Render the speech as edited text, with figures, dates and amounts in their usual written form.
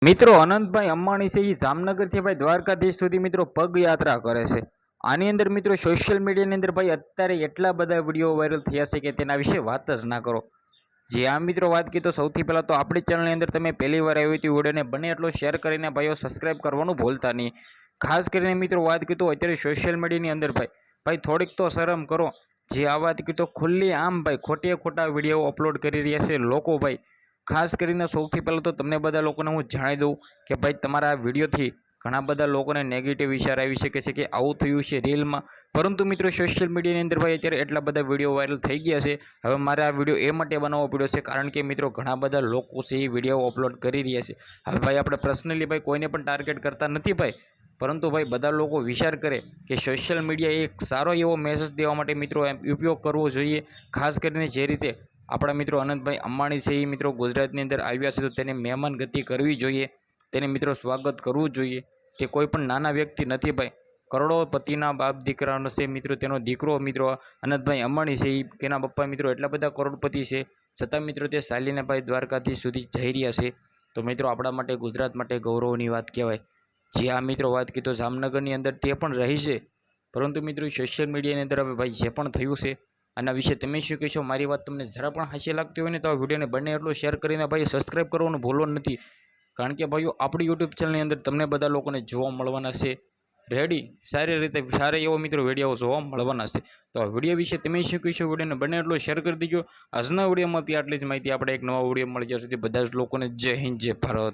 મિત્રો અનંતભાઈ અંબાણી છે એ જામનગરથી ભાઈ દ્વારકાધીશ સુધી મિત્રો પગયાત્રા કરે છે. આની અંદર મિત્રો સોશિયલ મીડિયાની અંદર ભાઈ અત્યારે એટલા બધા વિડીયો વાયરલ થયા છે કે તેના વિશે વાત જ ના કરો. જે આ મિત્રો વાત કરી તો સૌથી પહેલાં તો આપણી ચેનલની અંદર તમે પહેલી વાર આવી હતી વિડીયોને બને એટલો શેર કરીને ભાઈઓ સબસ્ક્રાઈબ કરવાનું ભૂલતા નહીં. ખાસ કરીને મિત્રો વાત કરી તો અત્યારે સોશિયલ મીડિયાની અંદર ભાઈ થોડીક તો શરમ કરો. જે આ વાત કરી તો ખુલ્લી આમ ભાઈ ખોટા વિડીયો અપલોડ કરી રહ્યા છે લોકો ભાઈ. ખાસ કરીને સૌથી પહેલાં તો તમને બધા લોકોને હું જણાવી દઉં કે ભાઈ તમારા આ વિડીયોથી ઘણા બધા લોકોને નેગેટિવ વિચાર આવી શકે છે કે આવું થયું છે રીલમાં. પરંતુ મિત્રો સોશિયલ મીડિયાની અંદર ભાઈ અત્યારે એટલા બધા વિડીયો વાયરલ થઈ ગયા છે. હવે મારે આ વિડીયો એ માટે બનાવવો પડ્યો છે કારણ કે મિત્રો ઘણા બધા લોકો છે એ વિડીયો અપલોડ કરી રહ્યા છે. હવે ભાઈ આપણે પર્સનલી ભાઈ કોઈને પણ ટાર્ગેટ કરતા નથી ભાઈ, પરંતુ ભાઈ બધા લોકો વિચાર કરે કે સોશિયલ મીડિયા એક સારો એવો મેસેજ દેવા માટે મિત્રો ઉપયોગ કરવો જોઈએ. ખાસ કરીને જે રીતે આપણા મિત્રો અનંતભાઈ અંબાણી છે એ મિત્રો ગુજરાતની અંદર આવ્યા છે તો તેને મહેમાન ગતિ કરવી જોઈએ, તેને મિત્રો સ્વાગત કરવું જોઈએ. તે કોઈ પણ નાના વ્યક્તિ નથી ભાઈ, કરોડોપતિના બાપ દીકરાનો છે મિત્રો, તેનો દીકરો મિત્રો અનંતભાઈ અંબાણી છે એ તેના પપ્પા મિત્રો એટલા બધા કરોડપતિ છે છતાં મિત્રો તે ચાલીને ભાઈ દ્વારકાધીશ સુધી જઈ રહ્યા છે. તો મિત્રો આપણા માટે ગુજરાત માટે ગૌરવની વાત કહેવાય. જે આ મિત્રો વાત કરી તો જામનગરની અંદર તે પણ રહી છે, પરંતુ મિત્રો સોશિયલ મીડિયાની અંદર હવે ભાઈ જે પણ થયું છે આના વિશે તમે શું કહેશો? મારી વાત તમને જરા પણ હાસ્ય લાગતી હોય ને તો આ વિડીયોને બને એટલો શેર કરીને ભાઈ સબસ્ક્રાઈબ કરવાનું ભૂલવાનું નથી. કારણ કે ભાઈઓ આપણી યુટ્યુબ ચેનલની અંદર તમને બધા લોકોને જોવા મળવાના છે રેડી સારી રીતે સારા એવો મિત્રો વિડીયો જોવા મળવાના છે. તો આ વિડીયો વિશે તમે શું કહેશો? વિડીયોને બને એટલો શેર કરી દીજો. આજના વિડીયોમાંથી આટલી જ માહિતી. આપણે એક નવા વિડીયો મળી જશે. બધા જ લોકોને જય હિન્દ જય ભારત.